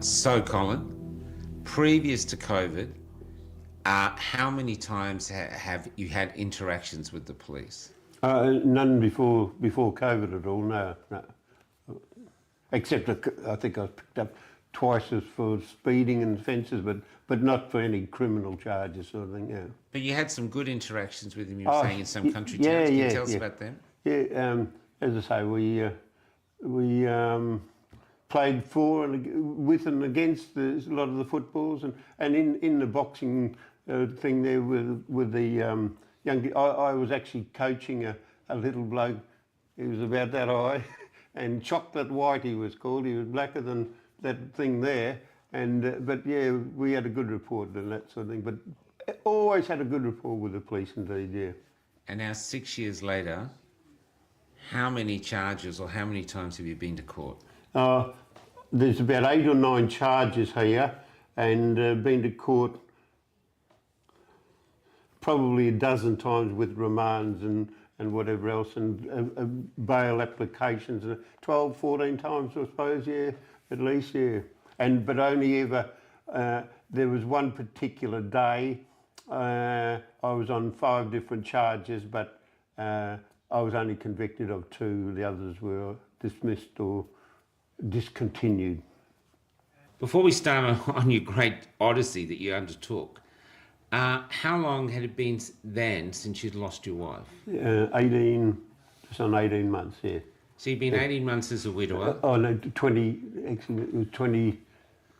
So, Colin, previous to COVID, how many times have you had interactions with the police? None before COVID at all. No. Except I think I was picked up twice as for speeding and offences, but not for any criminal charges sort of thing. Yeah. But you had some good interactions with him. You were saying in some country yeah, towns. Can you yeah, tell us yeah. about them? Yeah. As I say, we played for and with and against a lot of the footballs, and in the boxing thing there with the young. I was actually coaching a little bloke. He was about that high, and Chocolate White he was called. He was blacker than that thing there, and but yeah, we had a good report and that sort of thing. But always had a good rapport with the police indeed. Yeah. And now, 6 years later, how many charges or how many times have you been to court? There's about 8 or 9 charges here, and been to court probably a dozen times with remands and whatever else, and bail applications, 12, 14 times I suppose, yeah, at least, yeah. But only ever, there was one particular day, I was on 5 different charges, but I was only convicted of 2, the others were dismissed or discontinued. Before we start on your great odyssey that you undertook, how long had it been then since you'd lost your wife? 18, just on 18 months, yeah. So you've been 18 months as a widower? Oh no, 20, actually it was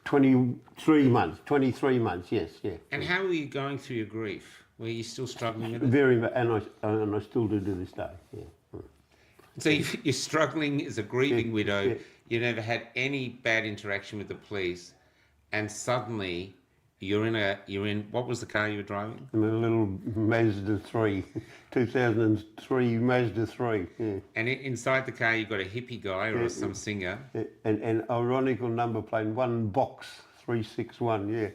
23 months, yes, yeah. And how were you going through your grief? Were you still struggling with it? Very much, and I still do to this day, yeah. So you're struggling as a grieving widow, yeah. You never had any bad interaction with the police, and suddenly you're in, what was the car you were driving? A little Mazda 3, 2003 Mazda 3, yeah. And inside the car you got a hippie guy or some singer. And ironical number plate, 1 box 361, yeah.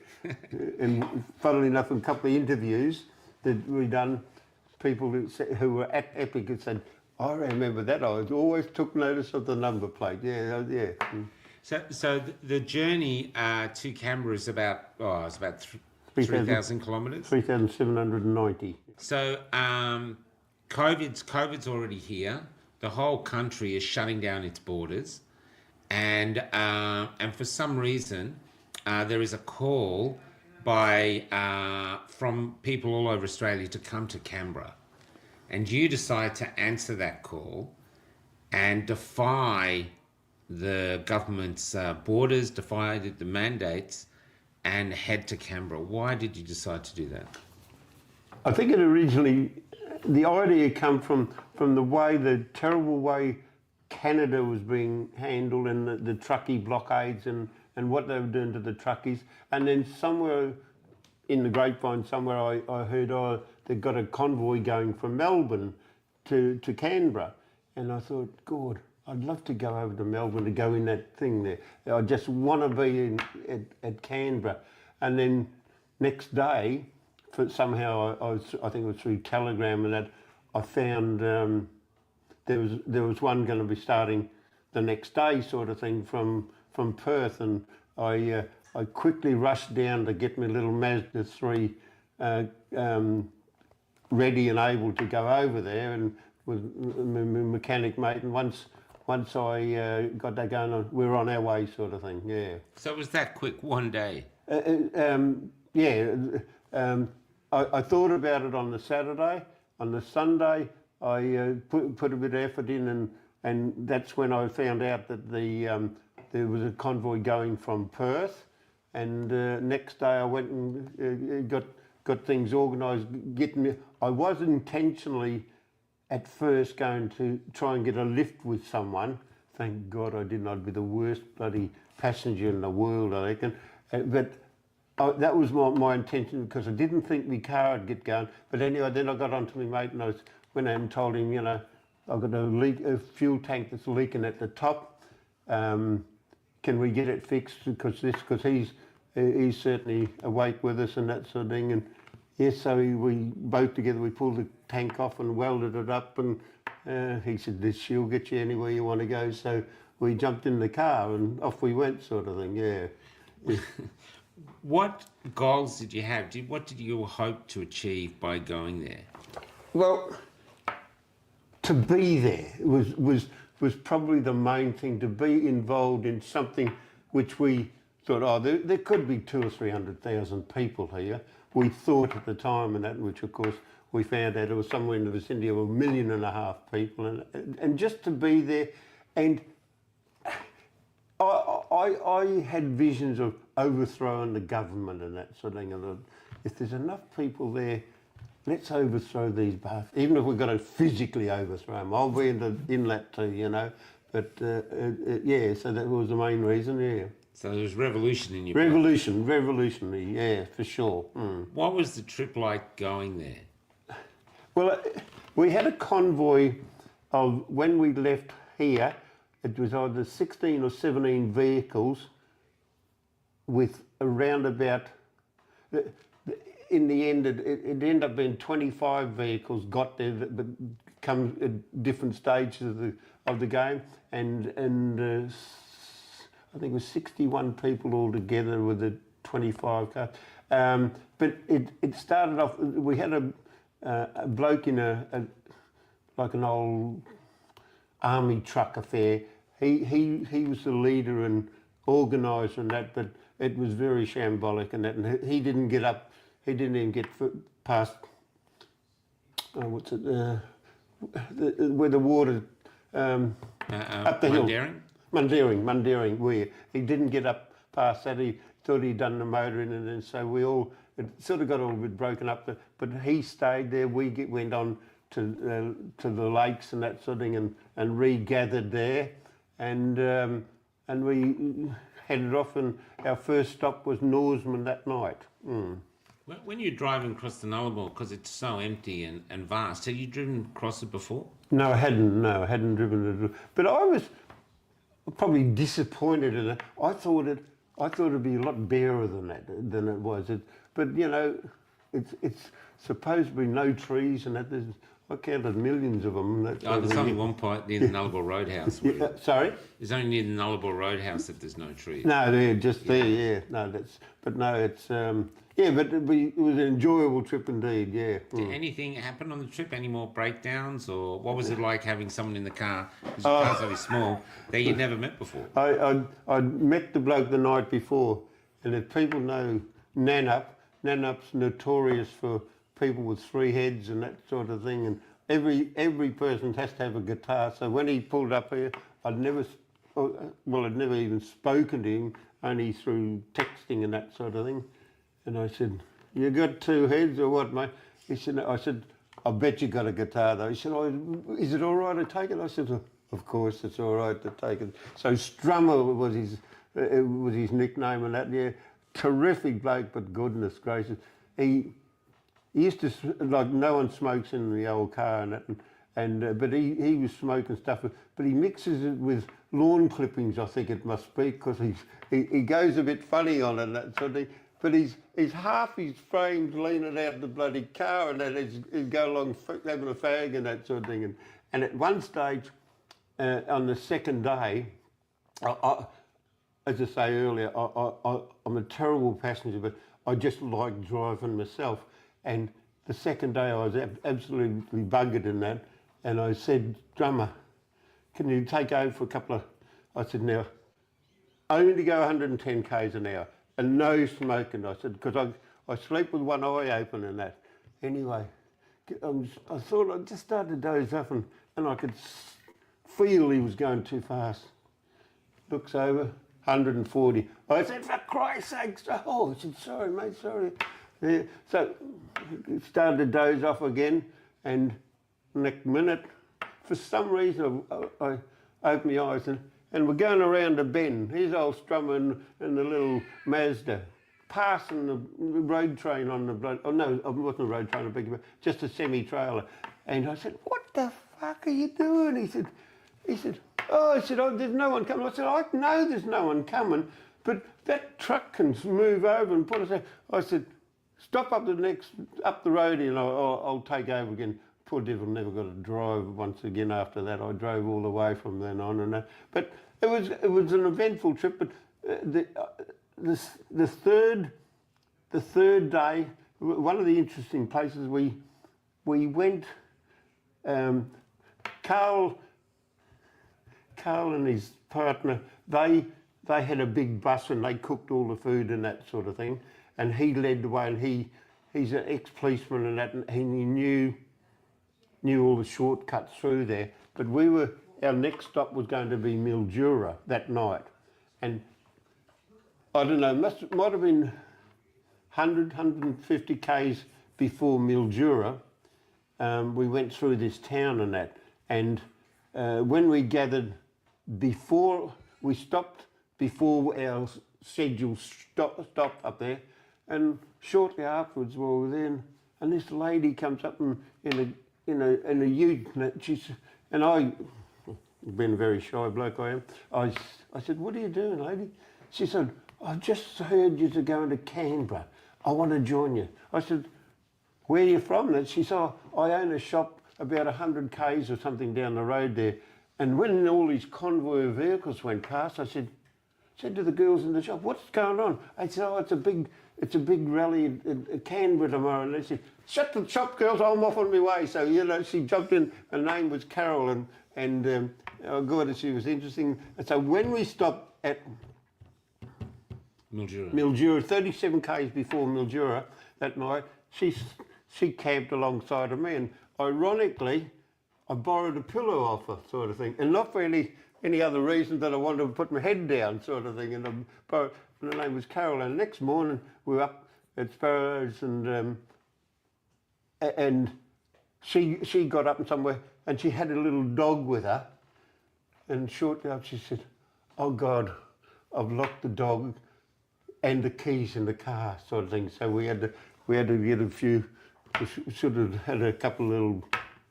And funnily enough, a couple of interviews that we done, people who were at Epic had said, I remember that, I always took notice of the number plate, yeah. So the journey to Canberra is about 3,000 kilometres? 3,790. So COVID's already here. The whole country is shutting down its borders, and for some reason there is a call from people all over Australia to come to Canberra, and you decide to answer that call and defy the government's borders, defy the mandates, and head to Canberra. Why did you decide to do that? I think it originally, the idea came from the terrible way Canada was being handled, and the truckie blockades and what they were doing to the truckies. And then somewhere in the grapevine, I heard, they've got a convoy going from Melbourne to Canberra. And I thought, God, I'd love to go over to Melbourne to go in that thing there. I just want to be at Canberra. And then next day, somehow I think it was through Telegram and that, I found there was one going to be starting the next day, sort of thing, from Perth, and I quickly rushed down to get my little Mazda 3 ready and able to go over there, and with my mechanic mate, and once I got that going, we were on our way, sort of thing, yeah. So it was that quick, one day? Yeah. I thought about it on the Saturday. On the Sunday, I put a bit of effort in, and that's when I found out that there was a convoy going from Perth, and next day I went and got things organised. I was intentionally at first going to try and get a lift with someone. Thank God I didn't. I'd be the worst bloody passenger in the world, I reckon. But that was my intention, because I didn't think my car would get going. But anyway, then I got onto my mate and I went out and told him, I've got a fuel tank that's leaking at the top. Can we get it fixed? Because he's certainly awake with us and that sort of thing. And yes, so we both together, we pulled the tank off and welded it up, and he said, this she'll get you anywhere you want to go. So we jumped in the car and off we went, sort of thing, yeah. What goals did you have? What did you hope to achieve by going there? Well, to be there was probably the main thing, to be involved in something which we thought, oh, there could be 200,000 or 300,000 people here. We thought at the time, and that, which of course we found out it was somewhere in the vicinity of 1.5 million people, and just to be there, and I had visions of overthrowing the government and that sort of thing. And if there's enough people there, let's overthrow these bastards. Even if we've got to physically overthrow them, I'll be in that too, you know. But yeah, so that was the main reason, yeah. So there was revolution in your blood. Revolutionary, yeah, for sure. What was the trip like going there? Well, we had a convoy of, when we left here, it was either 16 or 17 vehicles with around about, in the end, it ended up being 25 vehicles got there, but come at different stages of the game, and I think it was 61 people altogether with the 25 cars. But it started off, we had a bloke in like an old army truck affair. He was the leader and organiser and that, but it was very shambolic and that, and he didn't get up, he didn't even get past, what's it, where the water, up the hill. Mundaring, where he didn't get up past that. He thought he'd done the motor in, and then so it sort of got a little bit broken up, but he stayed there. We went on to the lakes and that sort of thing, and regathered there, and we headed off, and our first stop was Norseman that night. When you're driving across the Nullarbor, because it's so empty and vast, had you driven across it before? No, I hadn't driven it, but I was probably disappointed in it. I thought it'd be a lot barer than it was. But you know, it's supposed to be no trees and that. I counted millions of them. There's only one part near the Nullarbor Roadhouse. Yeah, sorry? There's only near the Nullarbor Roadhouse that there's no trees. No, they're just there, yeah. No, it's, yeah, but it was an enjoyable trip indeed, yeah. Did anything happen on the trip? Any more breakdowns? Or what was it like having someone in the car, because your car's only small, that you'd never met before? I'd met the bloke the night before, and if people know Nanup's notorious for people with 3 heads and that sort of thing, and every person has to have a guitar. So when he pulled up here, I'd never even spoken to him, only through texting and that sort of thing. And I said, "You got 2 heads or what, mate?" He said, I said, "I bet you got a guitar though." He said, "Oh, is it all right to take it?" I said, "Of course it's all right to take it." So Strummer was his nickname and that, yeah. Terrific bloke, but goodness gracious. He used to, like, no one smokes in the old car and that, but he was smoking stuff, but he mixes it with lawn clippings, I think it must be, because he goes a bit funny on it and that sort of thing. But he's half his frame's leaning out the bloody car, and that he'd go along having a fag and that sort of thing. And at one stage, on the second day, as I say earlier, I'm a terrible passenger, but I just like driving myself. And the second day I was absolutely buggered in that, and I said, "Drummer, can you take over for a couple of..." I said, "Now, only go 110 k's an hour, and no smoking." I said, because I sleep with one eye open and that. Anyway, I thought I just started to doze off, and I could feel he was going too fast. Looks over, 140. I said, "For Christ's sake!" Oh, I said, "Sorry, mate, sorry." Yeah, so started to doze off again, and next minute, for some reason, I opened my eyes, and we're going around a bend. Here's old Strummer and the little Mazda, passing the road train on the blood. Oh no, it wasn't a road train, I beg your pardon, just a semi-trailer. And I said, "What the fuck are you doing?" He said, "Oh," "there's no one coming." I said, "I know there's no one coming, but that truck can move over and put us out." I said, "Stop up the road and I'll take over again." Poor devil never got to drive once again after that. I drove all the way from then on and that. But it was an eventful trip. But the third day, one of the interesting places we went. Carl and his partner, they had a big bus and they cooked all the food and that sort of thing. And he led the way, and he's an ex-policeman and that, and he knew all the shortcuts through there. But our next stop was going to be Mildura that night, and I don't know, might have been 150 k's before Mildura. We went through this town and that, and when we gathered we stopped before our scheduled stop up there, and shortly afterwards we were there, and this lady comes up in a ute, and I, being a very shy bloke I am, I said, "What are you doing, lady?" She said, "I've just heard you're going to Canberra. I want to join you." I said, "Where are you from?" And she said, "Oh, I own a shop about 100 k's or something down the road there." And when all these convoy vehicles went past, I said to the girls in the shop, "What's going on?" I said, "Oh, it's a big rally at Canberra tomorrow." And they said, "Shut the shop, girls, I'm off on my way." So, she jumped in. Her name was Carol, and oh God, she was interesting. And so when we stopped at Mildura, 37 k's before Mildura that night, she camped alongside of me, and ironically, I borrowed a pillow off her, sort of thing, and not for any other reason than I wanted to put my head down, sort of thing. And her name was Carol. And the next morning we were up at Sparrows, and she got up and somewhere, and she had a little dog with her. And shortly after, she said, "Oh God, I've locked the dog and the keys in the car," sort of thing. So we had to get a few. We sort of had a couple of little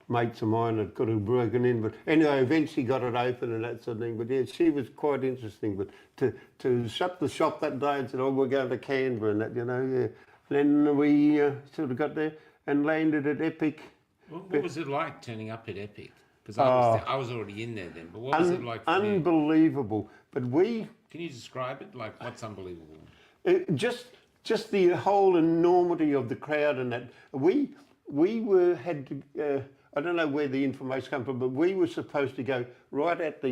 mates of mine that could have broken in, but anyway, eventually got it open and that sort of thing. But yeah, she was quite interesting. But to shut the shop that day and said, "Oh, we're going to Canberra," and that, yeah. Then we sort of got there and landed at Epic. What was it like turning up at Epic? Because I was already in there then. But what was it like for you? Unbelievable. But can you describe it? Like, what's unbelievable? Just the whole enormity of the crowd and that. We had to. I don't know where the information came from, but we were supposed to go right at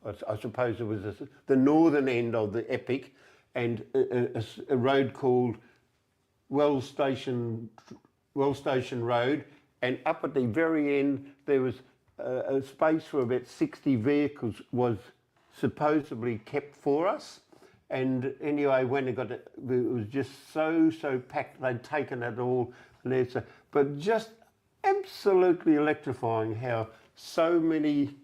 I suppose it was the northern end of the Epic, and a road called Wells Station Road, and up at the very end there was a space for about 60 vehicles was supposedly kept for us. And anyway, when it was just so packed, they'd taken it all, and but just absolutely electrifying how so many,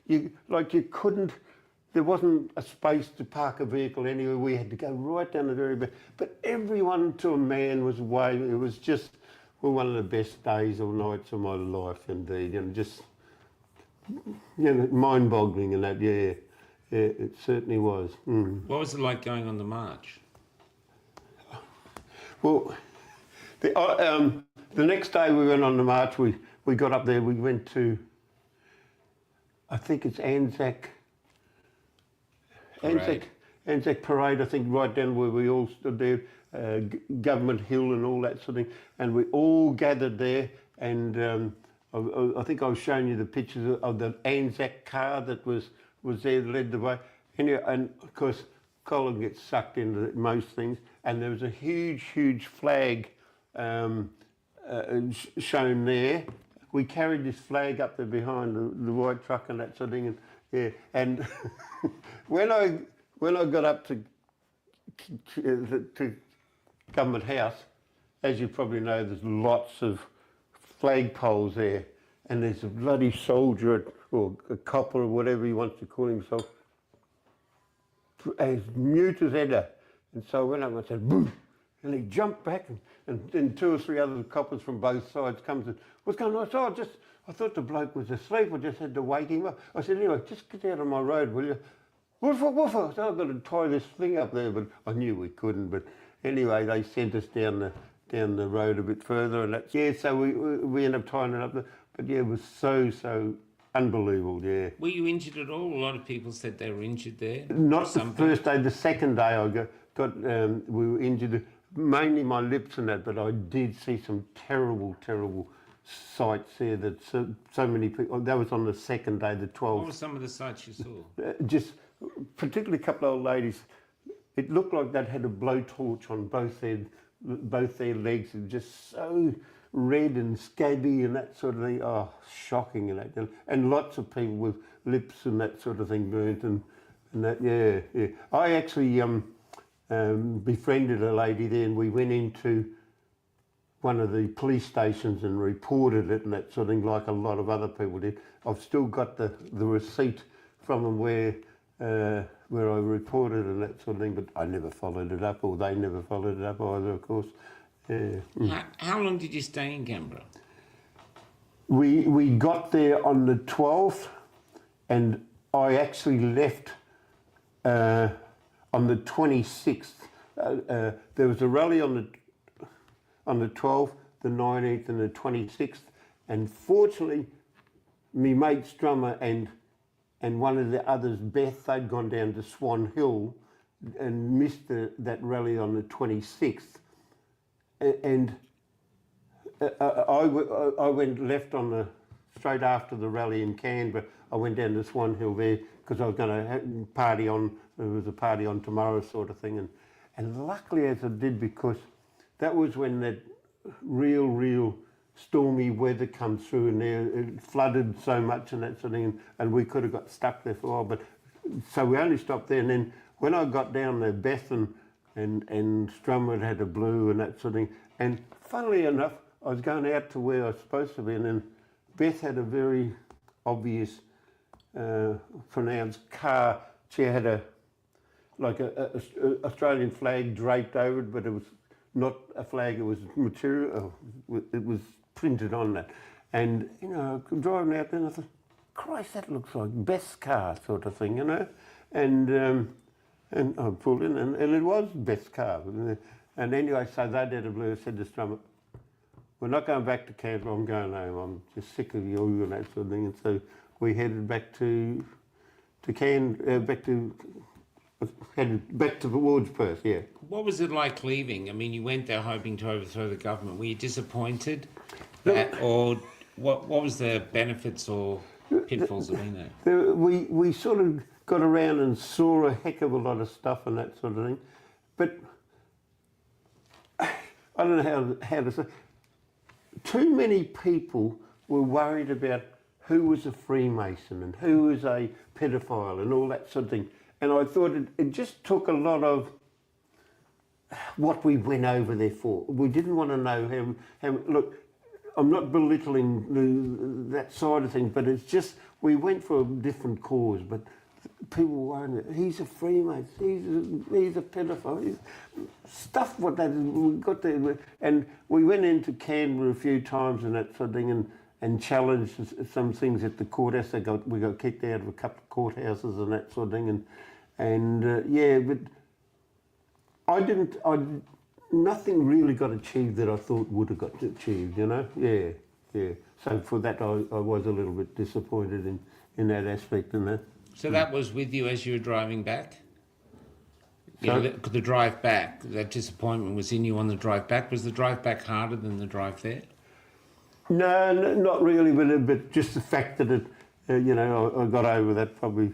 there wasn't a space to park a vehicle anywhere. We had to go right down the very back, but everyone to a man was away. It was just one of the best days or nights of my life, indeed, and just mind-boggling and that. Yeah, it certainly was. What was it like going on the march? Well, the next day we went on the march. We got up there. We went to, I think it's Anzac Parade. I think right down where we all stood there, Government Hill and all that sort of thing. And we all gathered there. And I think I was showing you the pictures of the Anzac car that was there, led the way. Anyway, and of course, Colin gets sucked into most things. And there was a huge flag shown there. We carried this flag up there behind the white truck and that sort of thing. And when I got up to Government House, as you probably know, there's lots of flagpoles there, and there's a bloody soldier or a copper or whatever he wants to call himself, as mute as ever. And so I went up and I said, "Boom!" And he jumped back, and then 2 or 3 other coppers from both sides comes and, "What's going on?" So I thought the bloke was asleep. I just had to wake him up. I said, "Anyway, just get out of my road, will you?" "Woofa, woofa." So I've got to tie this thing up there, but I knew we couldn't. But anyway, they sent us down the road a bit further, and so we ended up tying it up there. But yeah, it was so unbelievable, yeah. Were you injured at all? A lot of people said they were injured there. Not the first day, the second day I we were injured, mainly my lips and that, but I did see some terrible, terrible sights there that so many people, that was on the second day, the 12th. What were some of the sights you saw? Just, particularly a couple of old ladies, it looked like they'd had a blowtorch on both their legs, and just so red and scabby and that sort of thing. Oh, shocking and that. And lots of people with lips and that sort of thing burnt and that, yeah. I actually befriended a lady there, and we went into one of the police stations and reported it and that sort of thing, like a lot of other people did. I've still got the receipt from them where I reported and that sort of thing, but I never followed it up, or they never followed it up either, of course. Yeah. How long did you stay in Canberra? We got there on the 12th, and I actually left on the 26th. There was a rally on the 12th, the 19th and the 26th, and fortunately me mate Strummer and one of the others, Beth, they'd gone down to Swan Hill and missed that rally on the 26th. And I went left straight after the rally in Canberra. I went down to Swan Hill there because I was going to party on, there was a party on tomorrow sort of thing. And luckily as I did, because that was when that real stormy weather comes through, and it flooded so much and that sort of thing, and we could have got stuck there for a while. But so we only stopped there, and then when I got down there, Beth and Strummer had a blue and that sort of thing. And funnily enough, I was going out to where I was supposed to be, and then Beth had a very obvious, pronounced car. She had a Australian flag draped over it, but it was not a flag, it was material, it was printed on that. And, you know, driving out there, and I thought, Christ, that looks like Beth's car sort of thing, you know. And I pulled in, and it was Beth's car. And anyway, so they did a blue. I said to Strummer, we're not going back to Canberra, I'm going home. I'm just sick of you and that sort of thing. And so we headed back headed towards Perth, yeah. What was it like leaving? I mean, you went there hoping to overthrow the government. Were you disappointed? Or what was the benefits or pitfalls of being there? We sort of got around and saw a heck of a lot of stuff and that sort of thing. But I don't know how to say. Too many people were worried about who was a Freemason and who was a pedophile and all that sort of thing. And I thought it just took a lot of what we went over there for. We didn't want to know how look, I'm not belittling that side of things, but it's just, we went for a different cause, but people were worried, he's a Freemason, he's a pedophile, stuff what that is. We got there, and we went into Canberra a few times and that sort of thing, and challenged some things at the courthouse. We got kicked out of a couple of courthouses and that sort of thing, and yeah, but nothing really got achieved that I thought would have got achieved, you know. Yeah. So for that, I was a little bit disappointed in that aspect and that. So that was with you as you were driving back? The drive back, that disappointment was in you on the drive back. Was the drive back harder than the drive there? No, not really, but just the fact that it, you know, I got over that probably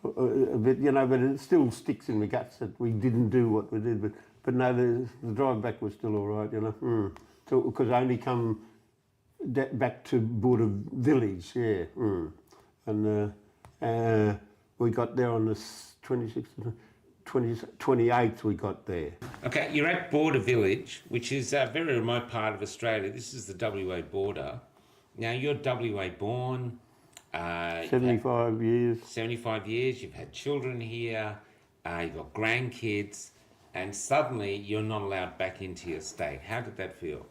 a bit, you know, but it still sticks in my guts that we didn't do what we did. But no, the drive back was still all right, you know. So, because I only come back to Border Village, yeah. And we got there on the 26th, 28th we got there. Okay, you're at Border Village, which is a very remote part of Australia. This is the WA border. Now, you're WA born. 75 years. 75 years, you've had children here, you've got grandkids, and suddenly you're not allowed back into your state. How did that feel?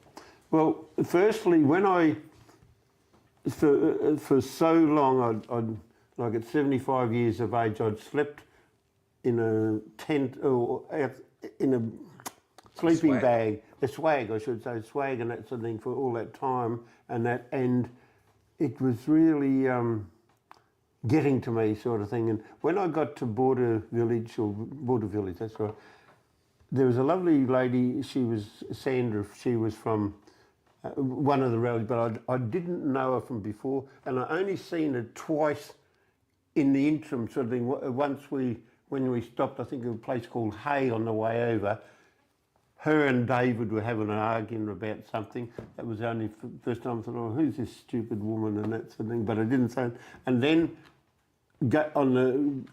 Well, firstly, when for so long, I'd like at 75 years of age, I'd slept in a tent or in a sleeping bag, a swag, I should say, swag and that sort of thing for all that time, and it was really getting to me sort of thing. And when I got to Border Village, that's right, there was a lovely lady, she was Sandra, she was from one of the rallies, but I didn't know her from before, and I only seen her twice in the interim sort of thing. When we stopped, I think at a place called Hay on the way over, her and David were having an argument about something. That was the only first time I thought, oh, who's this stupid woman and that sort of thing, but I didn't say it. And then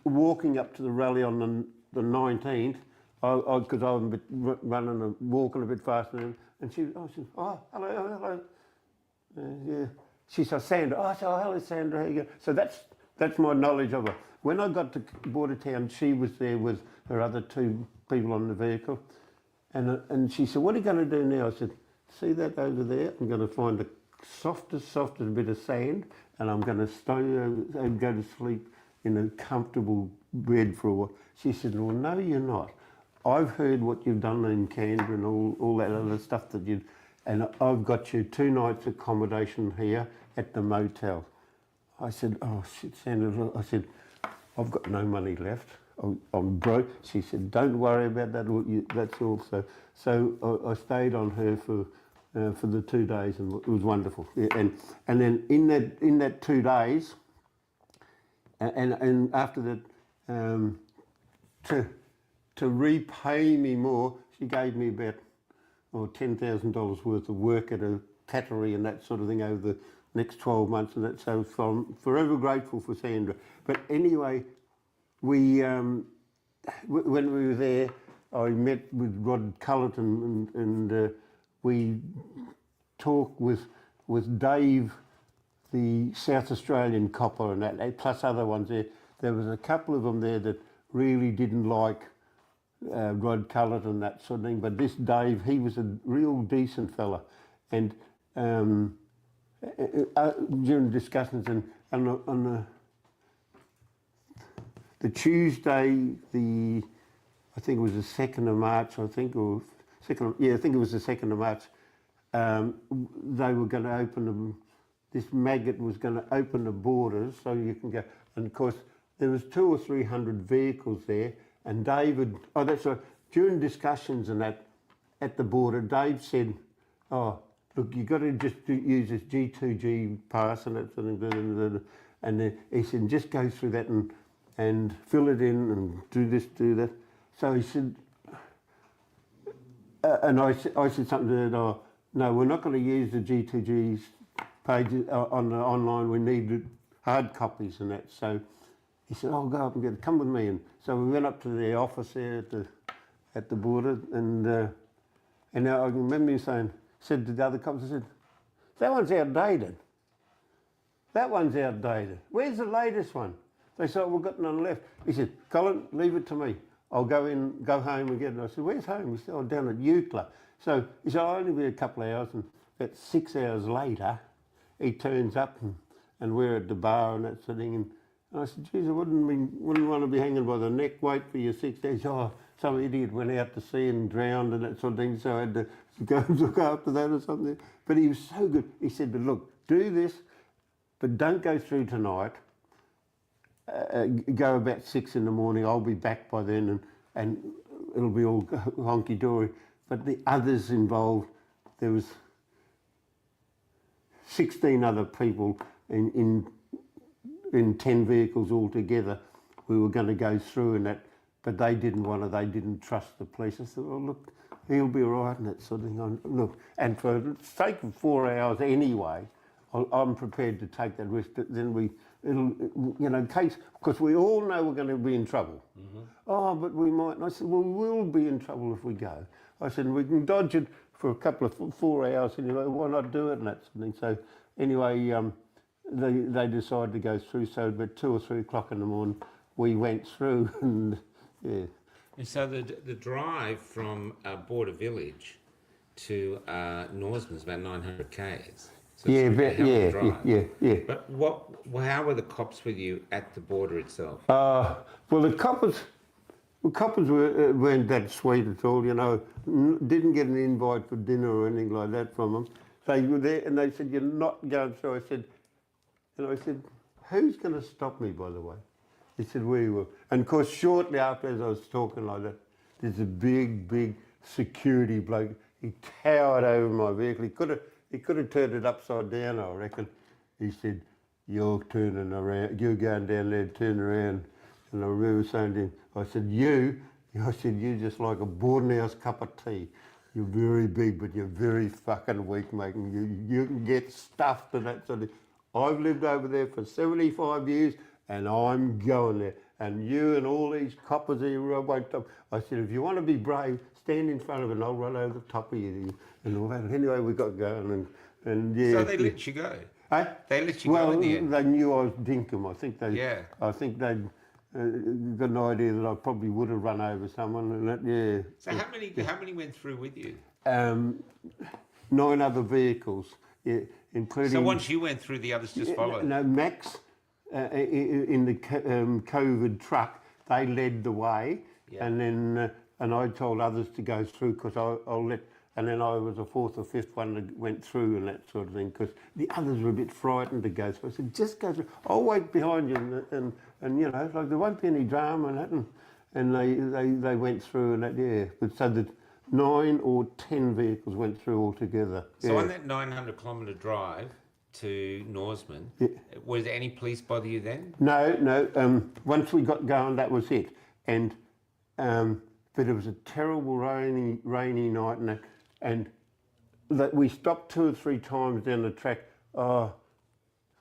walking up to the rally on the 19th, because I was a bit running and walking a bit faster, and she said, oh, hello. Yeah. She said, Sandra. Oh, I said, oh, hello, Sandra. How you going? So that's my knowledge of her. When I got to Border Town, she was there with her other two people on the vehicle, and she said, what are you going to do now? I said, see that over there? I'm going to find the softest bit of sand, and I'm going to stay and go to sleep in a comfortable bed for a while. She said, well, no, you're not. I've heard what you've done in Canberra and all that other stuff that you, and I've got you 2 nights accommodation here at the motel. I said, oh shit, Sandra. I said, I've got no money left. I'm broke. She said, don't worry about that. That's all. So I stayed on her for the 2 days, and it was wonderful. Yeah, and then in that 2 days, and after that, to repay me more, she gave me about $10,000 worth of work at a tattery and that sort of thing over the next 12 months, and that. So I'm forever grateful for Sandra. But anyway, when we were there, I met with Rod Cullerton, and we talked with Dave, the South Australian copper, and that, plus other ones there. There was a couple of them there that really didn't like Rod Cullerton, that sort of thing. But this Dave, he was a real decent fella, and during discussions and on the Tuesday, I think it was the 2nd of March, I think it was the 2nd of March, they were going to open them, this maggot was going to open the borders so you can go, and of course there was 200 or 300 vehicles there, and David, during discussions and that at the border, Dave said, oh, look, you've got to just use this G2G pass and that sort of thing, and he said, just go through that and fill it in and do this, do that. So he said, and I said something to that, oh, no, we're not going to use the G2G pages on the online, we need hard copies and that. So he said, oh, go up and get it, come with me. And so we went up to the office there at the border, and now I remember him said to the other cops, I said, that one's outdated. That one's outdated. Where's the latest one? They said, oh, we've got none left. He said, Colin, leave it to me. I'll go home and get it. I said, where's home? He said, oh, down at Eucla. So he said, I'll only be a couple of hours, and about 6 hours later, he turns up and we're at the bar and that sort of thing. And I said, geez, I wouldn't want to be hanging by the neck, wait for you 6 days. Oh, some idiot went out to sea and drowned and that sort of thing, so I had to go and look after that or something. But he was so good. He said, but look, do this, but don't go through tonight. Go about 6 in the morning. I'll be back by then, and it'll be all honky-dory. But the others involved, there was 16 other people in 10 vehicles altogether. We were going to go through and that, but they didn't trust the police. I said, well, look, he'll be all right and that sort of thing. Look, and for the sake of 4 hours anyway, I'm prepared to take that risk. But then in case, because we all know we're going to be in trouble. Mm-hmm. Oh, but we might. And I said, well, we'll be in trouble if we go. I said, we can dodge it for a couple of 4 hours, and why not do it and that sort of thing. So anyway, they decided to go through. So about 2 or 3 o'clock in the morning, we went through, and yeah. And so the drive from Border Village to Norseman is about 900 k's. So yeah, yeah. But how were the cops with you at the border itself? Well, the coppers weren't that sweet at all, didn't get an invite for dinner or anything like that from them. They were there and they said, you're not going through. I said, who's going to stop me, by the way? He said, we will. And of course, shortly after, as I was talking like that, there's a big security bloke. He towered over my vehicle. He could have turned it upside down, I reckon. He said, you're turning around, you're going down there, turn around. And I remember saying to him, I said, you're just like a boarding house cup of tea. You're very big, but you're very fucking weak, mate. And you can get stuffed and that sort of thing. I've lived over there for 75 years and I'm going there. And you and all these coppers here, I won't stop. I said, if you want to be brave, stand in front of it and I'll run over the top of you and all that. And anyway, we got going and yeah. So they let you go? Eh? They let you go in the end? They knew I was dinkum. I think they'd got an idea that I probably would have run over someone. And that, yeah. So how many went through with you? 9 other vehicles, yeah, including... So once you went through, the others just followed? No, Max in the COVID truck, they led the way, yeah. And then and I told others to go through because I'll let... And then I was the 4th or 5th one that went through and that sort of thing because the others were a bit frightened to go. So I said, just go through. I'll wait behind you and you know, like there won't be any drama and that. And they went through and that, yeah. But so that 9 or 10 vehicles went through altogether. So yeah. on that 900-kilometre drive to Norseman, yeah. Was there any police bother you then? No. Once we got going, that was it. And but it was a terrible rainy night and that we stopped 2 or 3 times down the track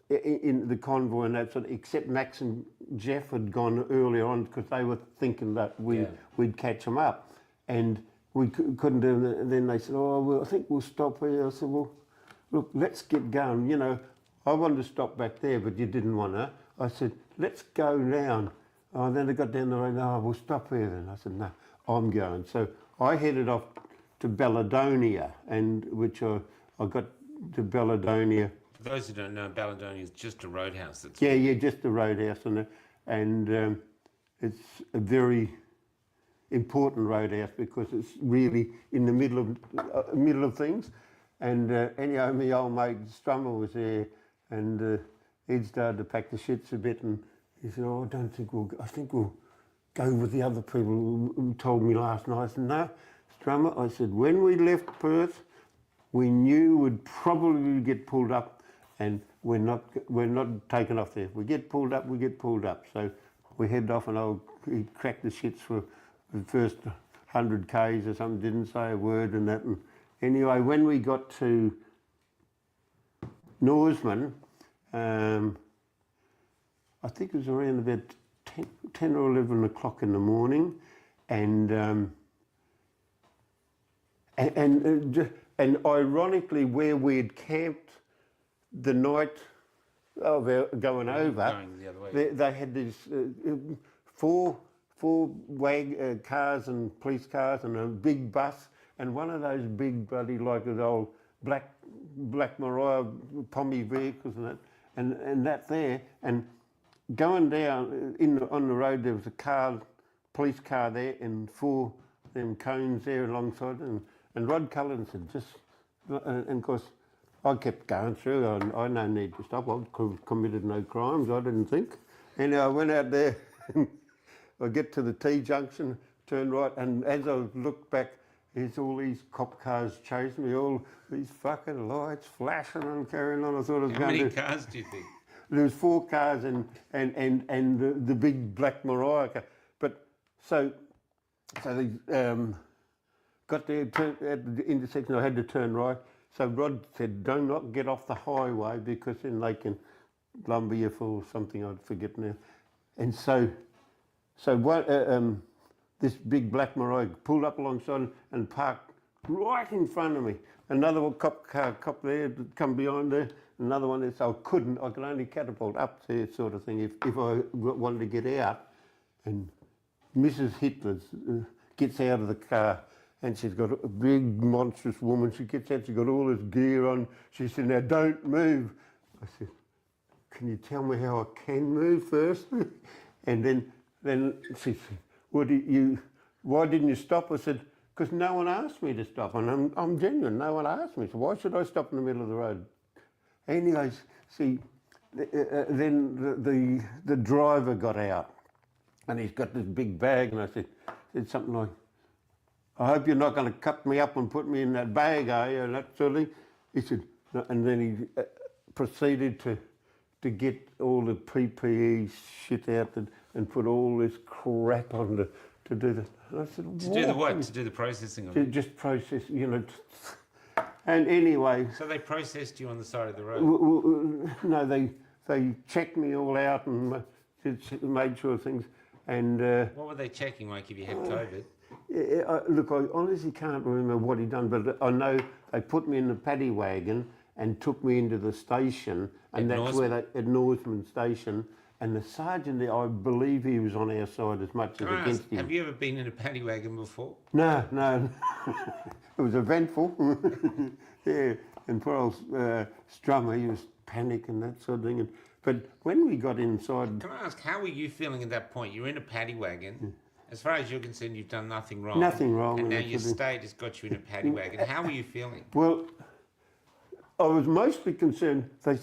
in the convoy and that sort of, except Max and Jeff had gone earlier on because they were thinking that we'd catch them up. And we couldn't do it. And then they said, oh, well, I think we'll stop here. I said, well, look, let's get going. You know, I wanted to stop back there, but you didn't want to. I said, let's go down. Oh, then they got down the road, no, we'll stop here then. I said, no, I'm going. So I headed off to Balladonia, and which I got to Balladonia. For those who don't know, Balladonia is just a roadhouse. Yeah, just a roadhouse, and it's a very important roadhouse because it's really in the middle of things. And anyhow, my old mate Strummer was there, and he'd started to pack the shits a bit, and he said, "Oh, I think we'll go with the other people who told me last night." I said, "No, Strummer," I said, "when we left Perth, we knew we'd probably get pulled up, and we're not taking off there. If we get pulled up, we get pulled up." So we headed off, and he cracked the shits for the first 100 k's or something. Didn't say a word and that. And anyway, when we got to Norseman, I think it was around about 10 or 11 o'clock in the morning, and ironically, where we'd camped the night of going over, the other way. they had these four cars and police cars and a big bus, and one of those big bloody like the old black Mariah Pommy vehicles and that there, and going down on the road there was a police car there and 4 them cones there alongside, and Rod Cullen said and of course I kept going through. I no need to stop. I committed no crimes, I didn't think. Anyway, I went out there and I get to the T-junction, turn right, and as I look back, there's all these cop cars chasing me, all these fucking lights flashing and carrying on. I thought I was How going many cars do you think? There was 4 cars and the big black Mariah car. But so they got there at the intersection. I had to turn right. So Rod said, "Do not get off the highway because then they can lumber you for something." I'd forget now. And so this big black Mariah pulled up alongside and parked right in front of me. Another cop there had come behind there. Another one there. So I could only catapult up there, sort of thing, if I wanted to get out. And Mrs. Hitler gets out of the car, and she's got a big, monstrous woman. She gets out, she's got all this gear on. She said, "Now don't move." I said, "Can you tell me how I can move first?" And then she said, "Why didn't you stop?" I said, "Because no one asked me to stop, and I'm genuine. No one asked me, so why should I stop in the middle of the road?" Anyways, see, then the driver got out, and he's got this big bag, and I said something like, "I hope you're not going to cut me up and put me in that bag, are you?" And that sort of thing. He said, no, and then he proceeded to get all the PPE shit out and put all this crap on to do that. And I said, To do the what? To do the processing of it? Just process, And anyway... So they processed you on the side of the road? No, they checked me all out and made sure things... And what were they checking, like if you had COVID? Look, I honestly can't remember what he done, but I know they put me in the paddy wagon and took me into the station, and that's where at Norseman Station. And the sergeant there, I believe he was on our side as much as against him. Have you ever been in a paddy wagon before? No. It was eventful. Yeah, and poor old Strummer, he was panicking, that sort of thing. But when we got inside... Can I ask, how were you feeling at that point? You're in a paddy wagon. As far as you're concerned, you've done nothing wrong. Nothing wrong. And now your state has got you in a paddy wagon. How were you feeling? Well, I was mostly concerned. I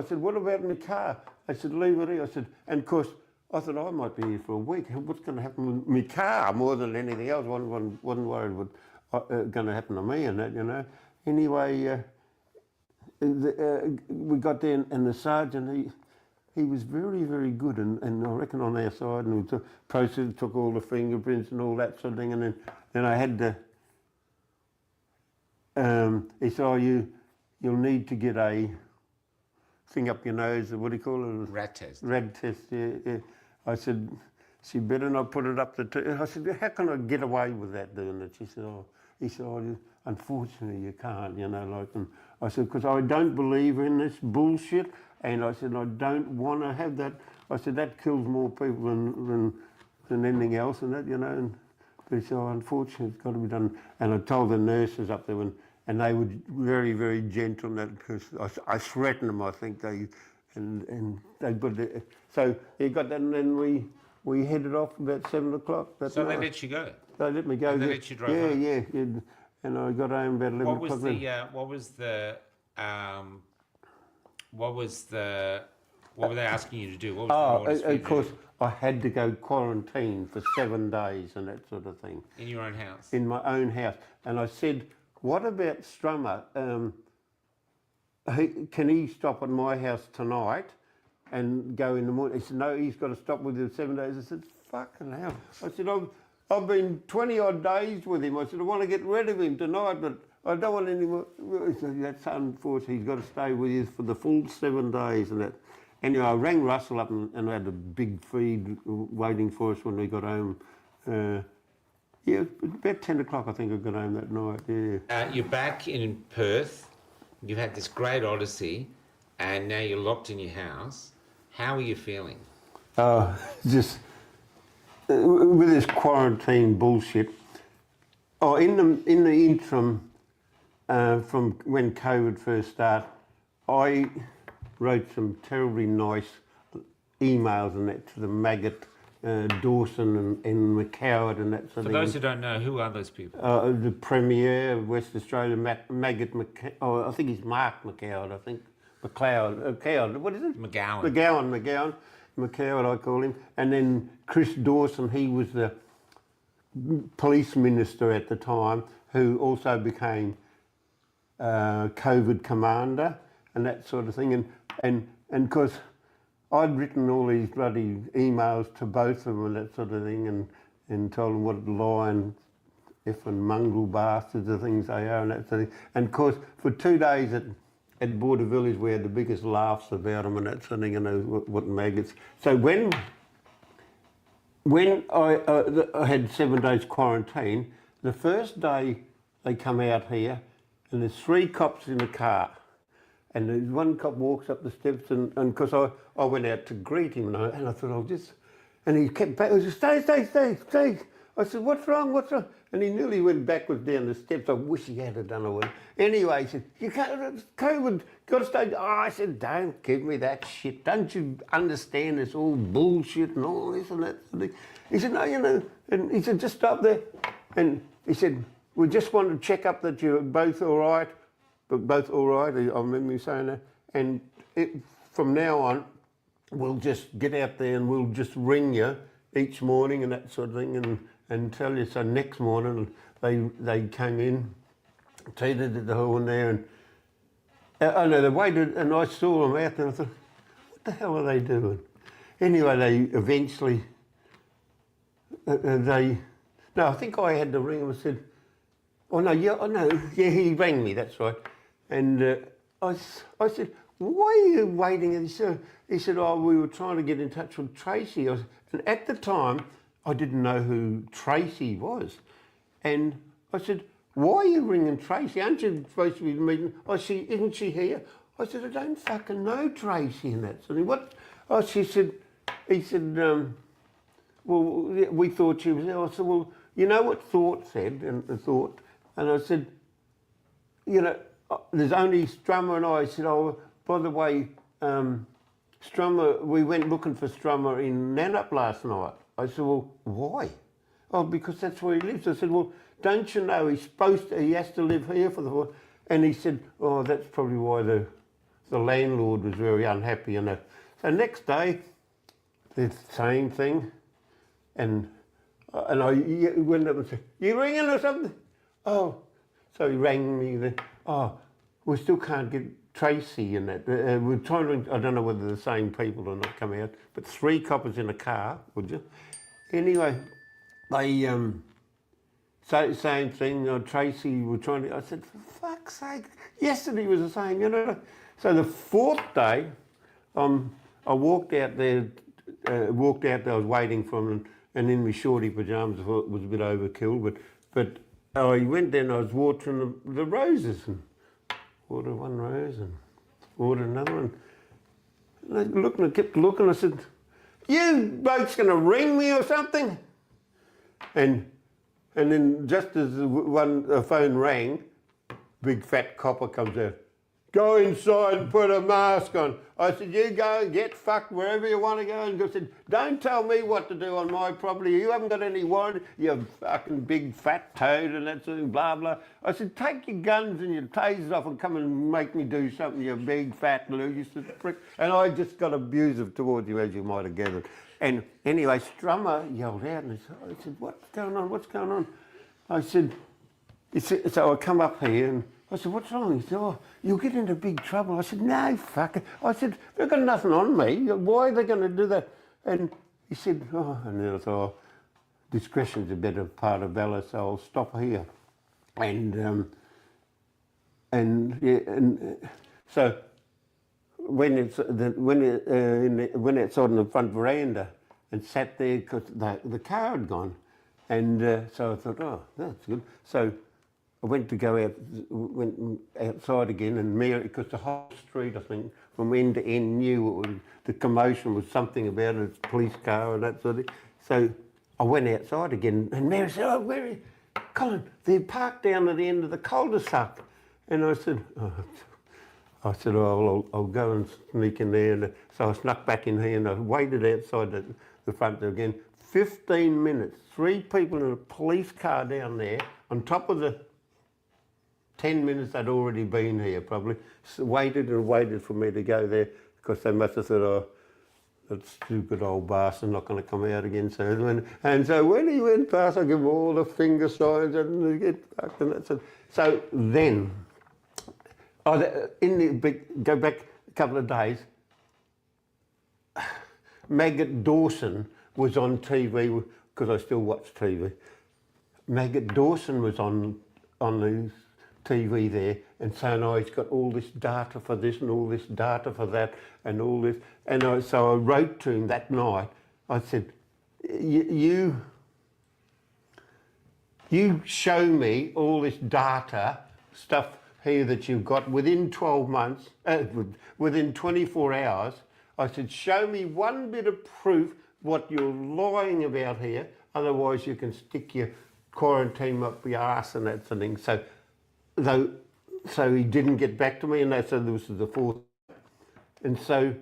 said, "What about in the car?" I said, "Leave it here." I said, and of course, I thought I might be here for a week. What's going to happen with my car more than anything else? Wasn't worried what's going to happen to me and that, Anyway, we got there, and the sergeant, he was very, very good, and I reckon on our side, and we took all the fingerprints and all that sort of thing, and then I had to. He said, "Oh, you'll need to get a thing up your nose, what do you call it? Rat test. Rat test, yeah. I said, "She better not put it up I said, "How can I get away with that doing it?" She said, he said, "Unfortunately, you can't, And I said, "Because I don't believe in this bullshit, and I said, I don't want to have that." I said, "That kills more people than anything else, and that, And but he said, "Unfortunately, it's got to be done." And I told the nurses up there, and they were very, very gentle, because I threatened them, I think, and they put it. So he got that, and then we headed off about 7 o'clock. So they let you go? They let me go. And they let you drive home? Yeah. And I got home about 11 o'clock. What were they asking you to do? What was the orders for you of course, I had to go quarantine for 7 days and that sort of thing. In your own house? In my own house. And I said, "What about Strummer? Can he stop at my house tonight and go in the morning?" He said, "No, he's got to stop with you 7 days." I said, "Fucking hell." I said, I've been 20 odd days with him. I said, "I want to get rid of him tonight, but I don't want any more." He said, "That's unfortunate. He's got to stay with you for the full 7 days and that." Anyway, I rang Russell up and had a big feed waiting for us when we got home. Yeah, about 10 o'clock I think I got home that night, yeah. You're back in Perth. You've had this great odyssey, and now you're locked in your house. How are you feeling? Just with this quarantine bullshit. In the interim, from when COVID first started, I wrote some terribly nice emails and that to the maggot, Dawson and McCoward and that sort of thing. For those who don't know, who are those people? The Premier of West Australia, Maggot I think he's Mark McCoward, I think. McCoward, what is it? McGowan, McCoward I call him. And then Chris Dawson, he was the police minister at the time, who also became COVID commander and that sort of thing. And of course, I'd written all these bloody emails to both of them and that sort of thing, and told them what lying effing mongrel bastards the things they are and that sort of thing. And of course, for 2 days at Border Village, we had the biggest laughs about them and that sort of thing, what maggots. So when I had 7 days quarantine, the first day they come out here, and there's 3 cops in the car. And there's one cop walks up the steps, and because I went out to greet him, and I thought, I'll just... And he kept back, he said, stay. I said, what's wrong? And he nearly went backwards down the steps. I wish he had done it. Anyway, he said, "You can't, it's COVID, got to stay." Oh, I said, "Don't give me that shit. Don't you understand it's all bullshit and all this and that?" He said, "No, And he said, "Just stop there." And he said, "We just want to check up that you're both all right." But both all right, I remember you saying that. And from now on, we'll just get out there and we'll just ring you each morning and that sort of thing and tell you. So next morning they came in, teetered at the horn there, and I know they waited, and I saw them out there and I thought, what the hell are they doing? Anyway, they eventually, no, I think I had to ring him and said, oh no, yeah, he rang me, that's right. And I said, why are you waiting? And he said, oh, we were trying to get in touch with Tracy. And at the time, I didn't know who Tracy was. And I said, why are you ringing Tracy? Aren't you supposed to be meeting? Oh, isn't she here? I said, I don't fucking know Tracy and that. So what? Oh, he said, well, we thought she was there. I said, well, you know what Thought said, and I said, you know, there's only Strummer and I. Said, oh, by the way, Strummer, we went looking for Strummer in Nannup last night. I said, well, why? Oh, because that's where he lives. I said, well, don't you know he has to live here for the... And he said, oh, that's probably why the landlord was very unhappy, you know. So next day, the same thing, and I went up and said, you ringing or something? Oh, so he rang me. Oh, we still can't get Tracy and that. We're trying to, I don't know whether the same people or not come out, but 3 coppers in a car, would you? Anyway, they, same thing, Tracy were trying to, I said, for fuck's sake, yesterday was the same, you know. So the 4th day, I walked out there, I was waiting for him, and in my shorty pyjamas, I thought it was a bit overkill, but I went there and I was watering the roses, and watered one rose and watered another one. And I kept looking, I said, you bloke's going to ring me or something? And then just as the phone rang, big fat copper comes out. Go inside and put a mask on. I said, you go and get fucked wherever you want to go. And I said, don't tell me what to do on my property. You haven't got any warrant. You fucking big fat toad and that sort of blah, blah. I said, take your guns and your tasers off and come and make me do something, you big fat loose prick. And I just got abusive towards you, as you might have gathered. And anyway, Strummer yelled out, and I said, what's going on? What's going on? I said, so I come up here and I said, what's wrong? He said, oh, you'll get into big trouble. I said, no, fuck it. I said, they've got nothing on me. Why are they going to do that? And he said, oh, and then I thought, oh, discretion's a better part of valour, so I'll stop here. And so when it's on the front veranda and sat there because the car had gone. And so I thought, oh, that's good. So I went outside again, and Mary, because the whole street, I think, from end to end, knew the commotion was something about it, a police car and that sort of thing. So I went outside again, and Mary said, oh, where are you? Colin, they're parked down at the end of the cul-de-sac. And I said, oh, I'll go and sneak in there. And so I snuck back in here and I waited outside the front door again. 15 minutes, 3 people in a police car down there, on top of the 10 minutes I'd already been here probably, waited and waited for me to go there because they must have thought, oh, that stupid old bastard's not going to come out again soon. And so when he went past, I give him all the finger signs and get fucked and that. So then, go back a couple of days, Maggot Dawson was on TV, because I still watch TV. Maggot Dawson was on the TV there, and so now he's got all this data for this and all this data for that and all this. And so I wrote to him that night. I said, you show me all this data stuff here that you've got within 12 months, within 24 hours. I said, show me one bit of proof what you're lying about here, otherwise you can stick your quarantine up your ass and that sort of thing. So he didn't get back to me, and they said this was the 4th. And so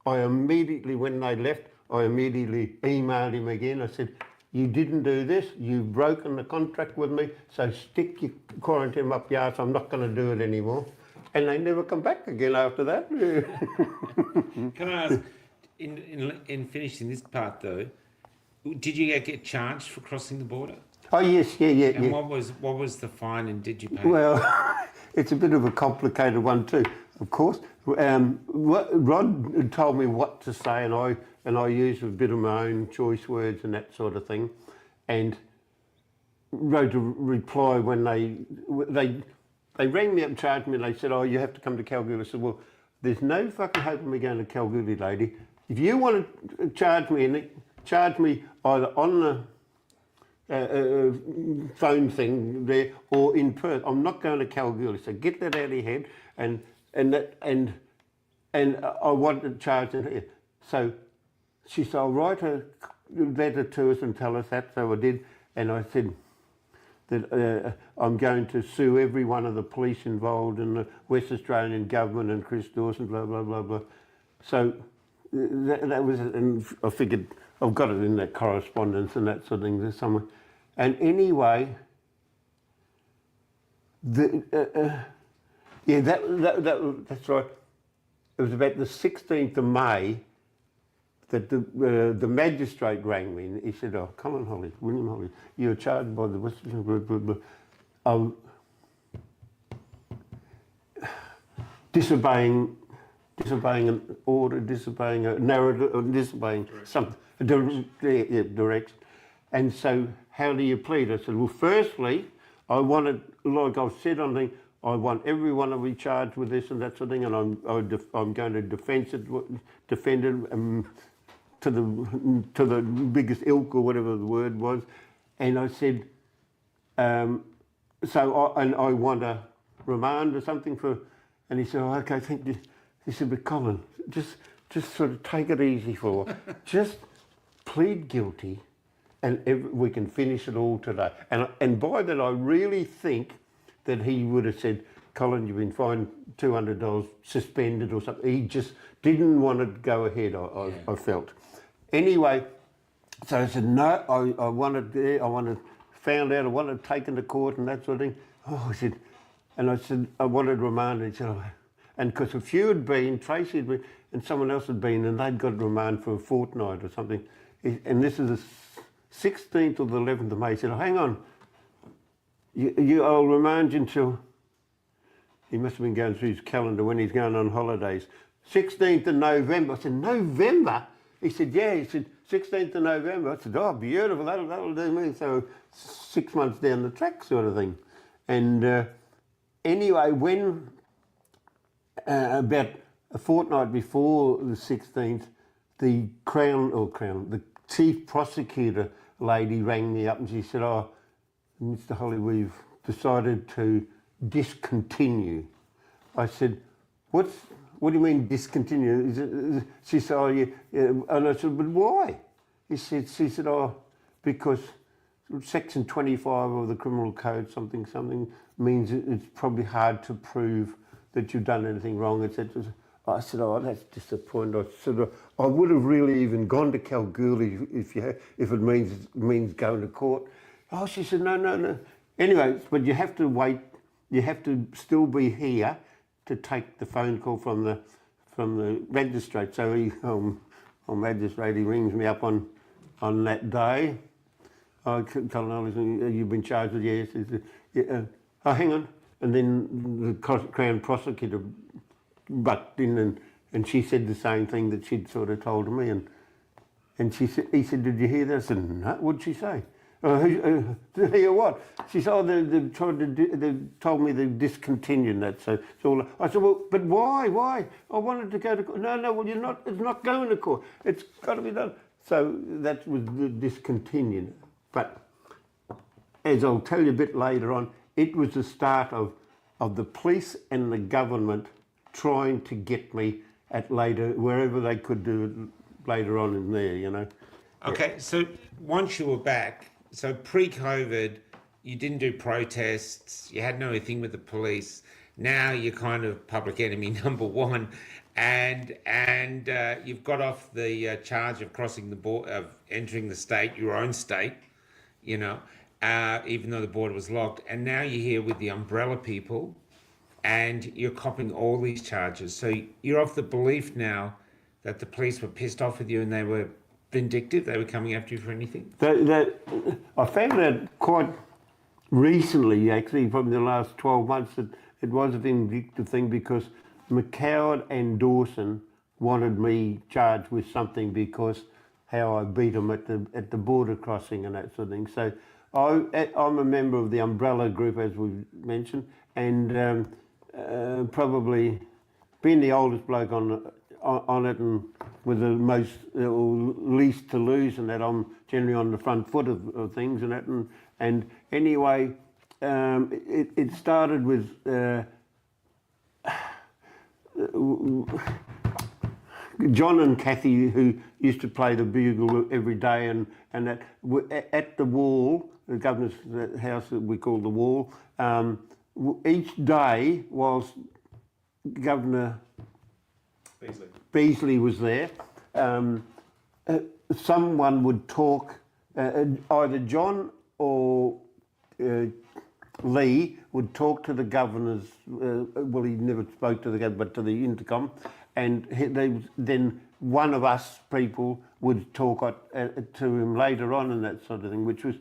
I immediately, when they left, I immediately emailed him again. I said, you didn't do this, you've broken the contract with me, so stick your quarantine up your ass, I'm not going to do it anymore. and they never come back again after that. Can I ask, in finishing this part though, did you get charged for crossing the border? Oh yes, yeah. And what was the fine, and did you pay? Well, it's a bit of a complicated one too, of course. Rod told me what to say, and I used a bit of my own choice words and that sort of thing, and wrote a reply when they rang me up and charged me, and they said, "Oh, you have to come to Kalgoorlie." I said, "Well, there's no fucking hope of me going to Kalgoorlie, lady. If you want to charge me either on the phone thing there or in Perth. I'm not going to Kalgoorlie, so get that out of your head." And I want to charge it here. So she said, "I'll write a letter to us and tell us that." So I did, and I said that I'm going to sue every one of the police involved in the West Australian government and Chris Dawson, blah blah blah blah. So that was, and I figured I've got it in that correspondence and that sort of thing there somewhere. And anyway, that's right. It was about the 16th of May that the magistrate rang me, and he said, "Oh, Colin Holly, William Holly, you're charged by the Western blah, blah, blah, disobeying an order, disobeying a narrative, or disobeying something, direction." And so, how do you plead? I said, "Well, firstly, I wanted, like I've said on the, I want everyone to be charged with this and that sort of thing, and I'm going to defend it to the biggest ilk or whatever the word was." And I said, I want a remand or something for, and he said, "Oh, okay, thank you." He said, "But Colin, just sort of take it easy for, just plead guilty, and we can finish it all today." And by that, I really think that he would have said, "Colin, you've been fined $200, suspended or something." He just didn't want to go ahead, I felt. Anyway, so I said, "No, I found out, I wanted taken to court and that sort of thing." Oh, I said, and I said, "I wanted remanded." He said, "Oh," and because a few had been, Tracy had been, and someone else had been, and they'd got remand for a fortnight or something. And this is the 16th or the 11th of May. He said, "Oh, hang on, I'll remand you until," he must have been going through his calendar when he's going on holidays, 16th of November. I said, "November?" He said, "Yeah." He said, 16th of November. I said, "Oh, beautiful, that'll do me." So 6 months down the track sort of thing. And anyway, when about a fortnight before the 16th, the the chief prosecutor lady rang me up and she said, "Oh, Mr. Holly, we've decided to discontinue." I said, "What do you mean discontinue?" She said, "Oh, yeah." And I said, "But why?" She said, "Oh, because Section 25 of the Criminal Code, something means it's probably hard to prove that you've done anything wrong, etc." I said, "Oh, that's disappointing." I said, "I would have really even gone to Kalgoorlie if it means going to court." Oh, she said, no. Anyway, but you have to wait. You have to still be here to take the phone call from the magistrate. So magistrate, he rings me up on that day. "Oh, Colin, you've been charged with," "Yes." He said, "Yeah." "Oh, hang on." And then the Crown prosecutor butted in, and she said the same thing that she'd sort of told me, and he said, "Did you hear that?" I said, "No." "What'd she say?" "To hear what?" She said, "Oh, they told me they discontinued that." So it's all. I said, "Well, but why? I wanted to go to court." No, well, you're not. It's not going to court. It's got to be done. So that was the discontinued. But as I'll tell you a bit later on, it was the start of the police and the government trying to get me at later, wherever they could do it later on in there, you know. Okay, so once you were back, so pre-COVID, you didn't do protests, you had no thing with the police. Now you're kind of public enemy number one, and you've got off the charge of crossing the border, of entering the state, your own state, you know, even though the border was locked. And now you're here with the umbrella people, and you're copping all these charges. So you're of the belief now that the police were pissed off with you and they were vindictive. They were coming after you for anything. I found that quite recently, actually, from the last 12 months, that it was a vindictive thing because McCoward and Dawson wanted me charged with something because how I beat them at the border crossing and that sort of thing. So I'm a member of the Umbrella Group, as we mentioned, and probably being the oldest bloke on it and with the most least to lose, and that I'm generally on the front foot of things and that. And anyway, it started with John and Kathy, who used to play the bugle every day, and that at the wall, the governor's house that we call the wall, each day whilst Governor Beazley was there, someone would talk, either John or Lee would talk to the governors, well, he never spoke to the governor, but to the intercom, and then one of us people would talk to him later on and that sort of thing, which was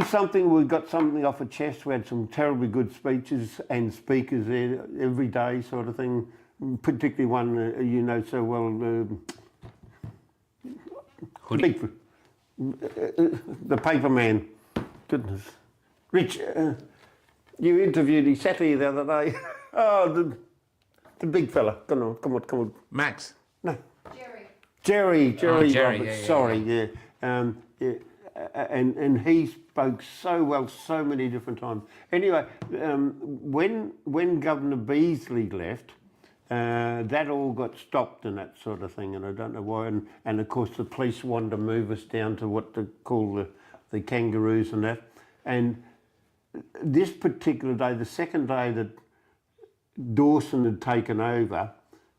something, we got something off our chest. We had some terribly good speeches and speakers there every day sort of thing, particularly one you know so well, the paper man. Goodness. Rich, you interviewed, he sat here the other day. Oh, the big fella. Come on. Max. No. Jerry. Jerry. Yeah, Sorry, yeah. And he spoke so well so many different times. Anyway, when Governor Beazley left, that all got stopped and that sort of thing, and I don't know why. And of course the police wanted to move us down to what they call the kangaroos and that. And this particular day, the second day that Dawson had taken over,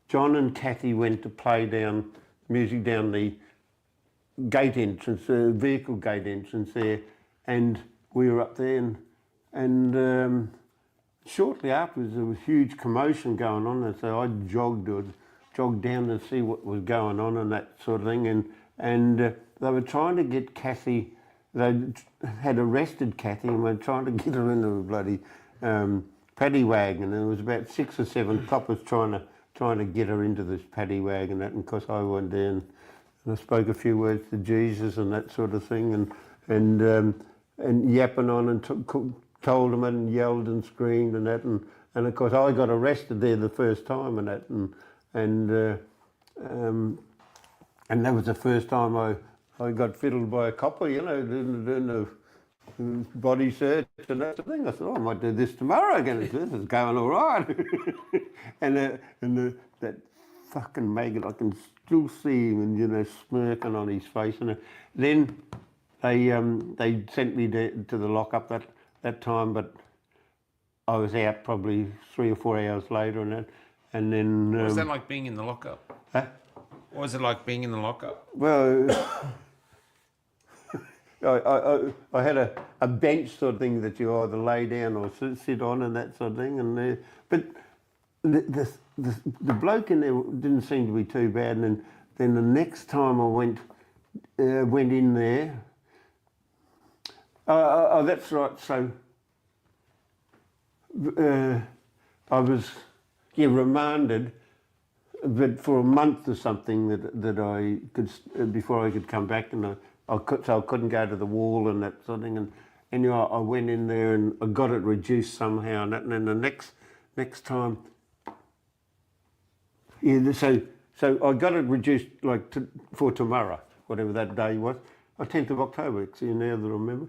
John and Kathy went to play music down the gate entrance, vehicle gate entrance there, and we were up there, and shortly afterwards there was huge commotion going on, and so I jogged down to see what was going on and that sort of thing, and they were trying to get Kathy. They had arrested Kathy and were trying to get her into a bloody paddy wagon, and there was about 6 or 7 coppers trying to get her into this paddy wagon, and of course I went there and I spoke a few words to Jesus and that sort of thing, and yapping on and told them and yelled and screamed and that, and of course I got arrested there the first time and that, and that was the first time I got fiddled by a copper, you know, doing the body search and that sort of thing. I thought, I might do this tomorrow again. This is going all right. That fucking maggot, I can still see him, and you know, smirking on his face. And then they sent me to the lockup that time, but I was out probably 3 or 4 hours later, and then. What was that like being in the lockup? Huh? What was it like being in the lockup? Well, I had a bench sort of thing that you either lay down or sit on and that sort of thing, and but the bloke in there didn't seem to be too bad, and then the next time I went in there, oh that's right. So I was remanded, but for a month or something that I could before I could come back, and I couldn't go to the wall and that sort of thing. And anyway, I went in there and I got it reduced somehow, and then the next time, yeah. So I got it reduced like for tomorrow, whatever that day was, 10th of October. See now that I remember,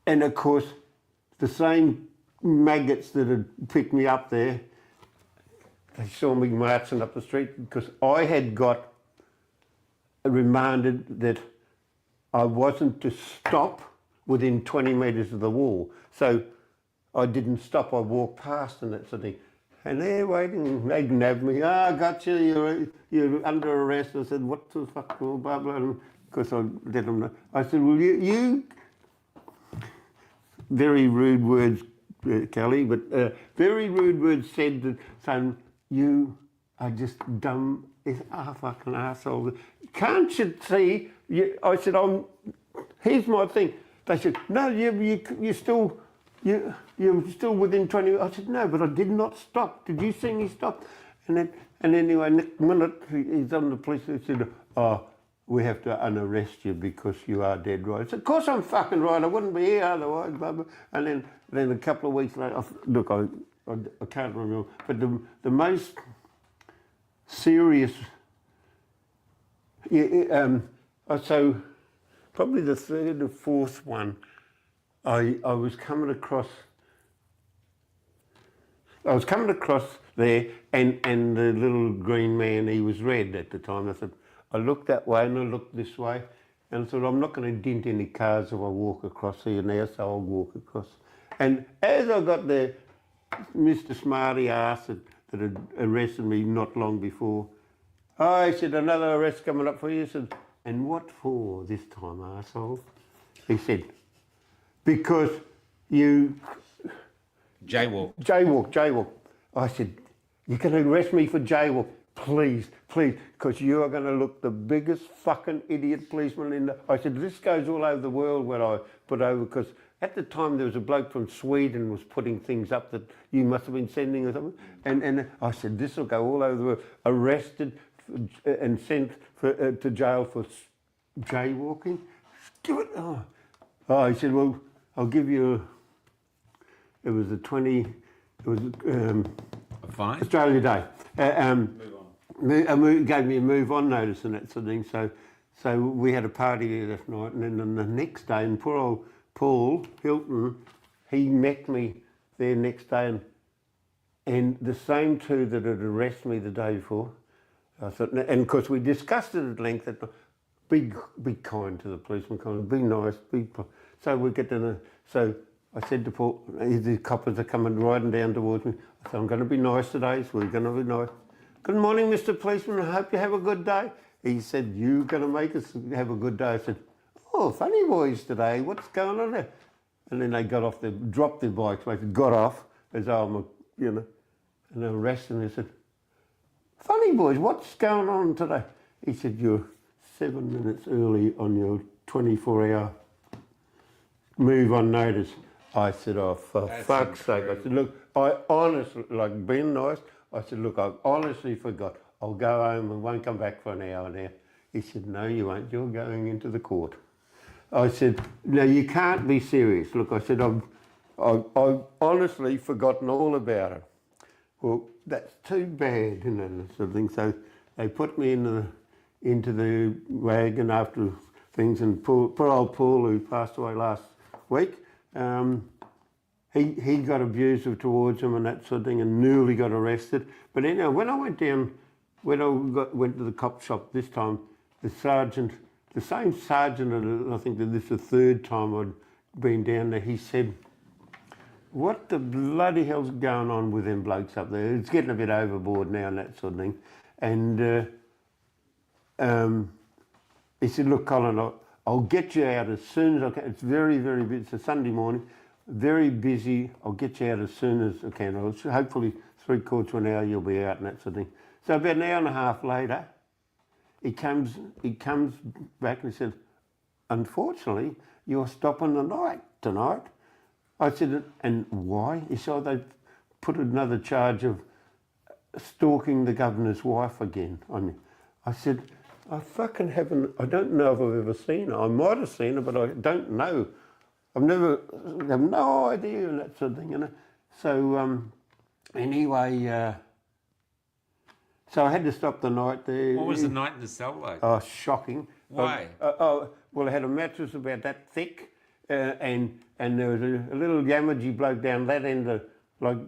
and of course, the same maggots that had picked me up there, they saw me marching up the street because I had got reminded that I wasn't to stop within 20 metres of the wall. So I didn't stop, I walked past and that sort of thing. And they're waiting, they nabbed me, got you, you're under arrest. I said, what the fuck, blah, blah, blah. Because I let them know. I said, well, you very rude words, Kelly, but very rude words said that saying, you are just dumb as a fucking arsehole. Can't you see? I said, here's my thing. They said, no, you're still within 20. I said, no, but I did not stop. Did you see me stop? And anyway, next minute, he's on the police. He said, oh, we have to unarrest you because you are dead right. I said, of course I'm fucking right. I wouldn't be here otherwise. Blah, blah. And then a couple of weeks later, look, I can't remember, but the most serious, so probably the third or fourth one, I was coming across there, and the little green man, he was red at the time. I looked that way and I looked this way, and I thought, I'm not going to dent any cars if I walk across here now, so I'll walk across. And as I got there, Mr. Smarty ass that had arrested me not long before, I said, another arrest coming up for you. I said, and what for this time, arsehole? He said, because you jaywalk. I said, you can arrest me for jaywalk, please, because you are going to look the biggest fucking idiot policeman in the... I said, this goes all over the world when I put over, because at the time there was a bloke from Sweden was putting things up that you must have been sending or something, and I said, this will go all over the world, arrested and sent to jail for jaywalking. Give it... Oh, he said, well, I'll give you... It was a 20... It was a fine? Australia Day. Move on. Gave me a move on notice and that sort of thing. So we had a party there that night, and then the next day, and poor old Paul Hilton, he met me there next day, and the same two that had arrested me the day before. I thought, and of course we discussed it at length. That be kind to the policeman, be nice, so we get to the... So I said to Paul, the coppers are coming riding down towards me. I said, I'm going to be nice today, so we're going to be nice. Good morning, Mr. Policeman, I hope you have a good day. He said, you're going to make us have a good day. I said, oh, funny boys today, what's going on there? And then they got off, they dropped their bikes, they got off, as though and they arrested me. He said, funny boys, what's going on today? He said, you're 7 minutes early on your 24-hour move on notice. I said, oh, for fuck's sake. I said, look, I honestly, like being nice, I said, look, I honestly forgot. I'll go home and won't come back for an hour now. He said, no, you won't. You're going into the court. I said, no, you can't be serious. Look, I said, I've honestly forgotten all about it. Well, that's too bad, sort of thing. So they put me into the wagon after things, and poor old Paul, who passed away last week, he got abusive towards him and that sort of thing, and nearly got arrested. But anyhow, when I went down, went to the cop shop this time, the same sergeant, I think that this is the third time I'd been down there, he said, what the bloody hell's going on with them blokes up there? It's getting a bit overboard now and that sort of thing. And he said, look, Colin, I'll get you out as soon as I can. It's very, very busy. It's a Sunday morning, very busy. I'll get you out as soon as I can. Hopefully 3/4 of an hour you'll be out and that sort of thing. So about an hour and a half later, he comes back and he said, unfortunately, you're stopping the night tonight. I said, and why? He said, they've put another charge of stalking the governor's wife again on me. I said, I fucking haven't, I don't know if I've ever seen her. I might have seen her, but I don't know. I have no idea and that sort of thing, So, anyway, so I had to stop the night there. What was the night in the cell like? Oh, shocking. Why? Well, I had a mattress about that thick, and there was a little yammergy bloke down that end, like,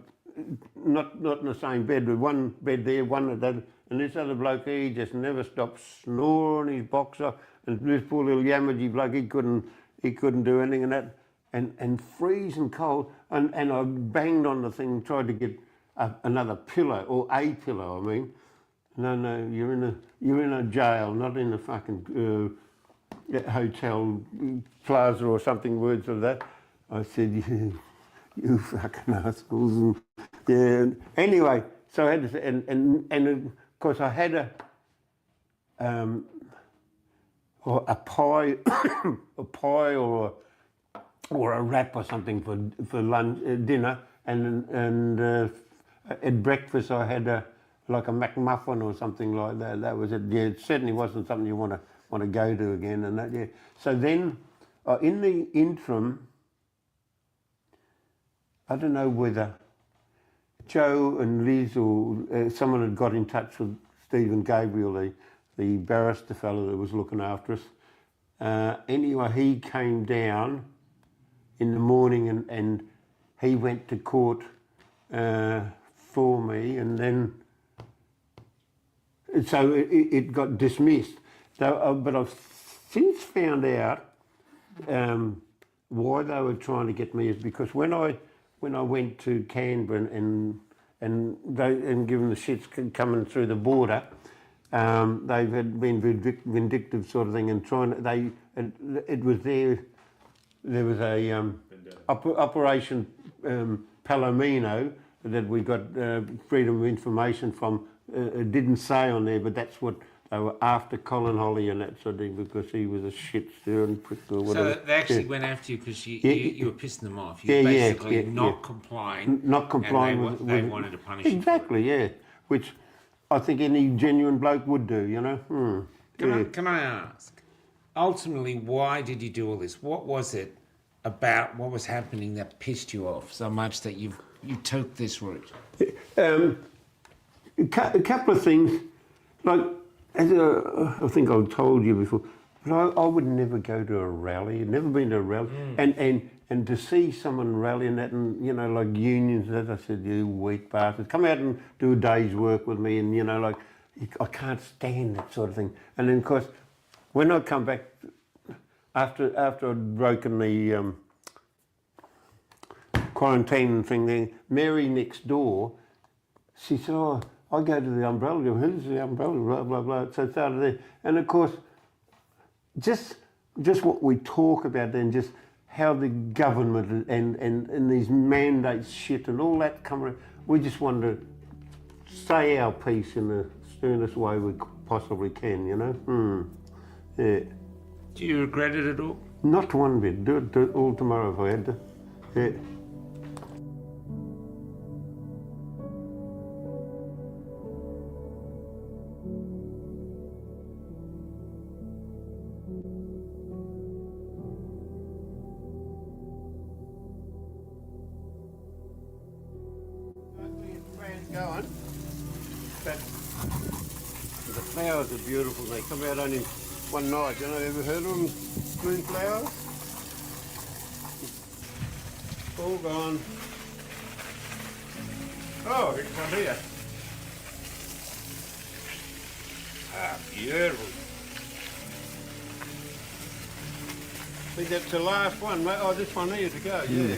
not in the same bed, but one bed there, one at that, and this other bloke here, he just never stopped snoring his boxer, and this poor little yammergy bloke, he couldn't do anything and that, and freezing cold, and I banged on the thing, tried to get another pillow, or a pillow, I mean. No, you're in a jail, not in a fucking hotel plaza or something, words of that. I said, you fucking assholes. And, yeah. Anyway, so I had to, and of course I had a pie, a pie or a wrap or something for lunch, dinner, and at breakfast I had like a McMuffin or something like that. That was it. Yeah, it certainly wasn't something you want to go to again. And that, yeah. So then, in the interim, I don't know whether Joe and Liz or someone had got in touch with Stephen Gabriel, the barrister fellow that was looking after us. Anyway, he came down in the morning and he went to court for me, and then so it got dismissed. So, but I've since found out why they were trying to get me is because when I went to Canberra and given the shits coming through the border, they had been vindictive sort of thing and it was there was a Operation Palomino that we got freedom of information from. It didn't say on there, but that's what they were after Colin Holly and that sort of thing because he was a shit stirring prick or whatever. So they actually went after you because you were pissing them off. You were basically not complying. Not complying and they wanted to punish you. Exactly, yeah. Which I think any genuine bloke would do, you know. Can I ask, ultimately, why did you do all this? What was it about what was happening that pissed you off so much that you took this route? A couple of things, like as I think I've told you before, but I would never go to a rally. I'd never been to a rally, and to see someone rallying that, and you know, like unions, as I said, you weak bastards, come out and do a day's work with me, and you know, like I can't stand that sort of thing. And then of course, when I come back after I'd broken the quarantine thing, there, Mary next door, she said, "Oh, I go to the umbrella. Who's the umbrella? Blah blah blah." So it started there, and of course, just what we talk about then, just how the government and these mandates shit and all that come around. We just want to say our piece in the sternest way we possibly can, you know. Yeah. Do you regret it at all? Not one bit. Do it all tomorrow if I had to. Yeah. Going, but the flowers are beautiful. They come out only one night. You know, ever heard of them? Moon flowers? All gone. Oh, here's one here. Ah, beautiful. I think that's the last one, mate. Oh, this one here to go, yeah.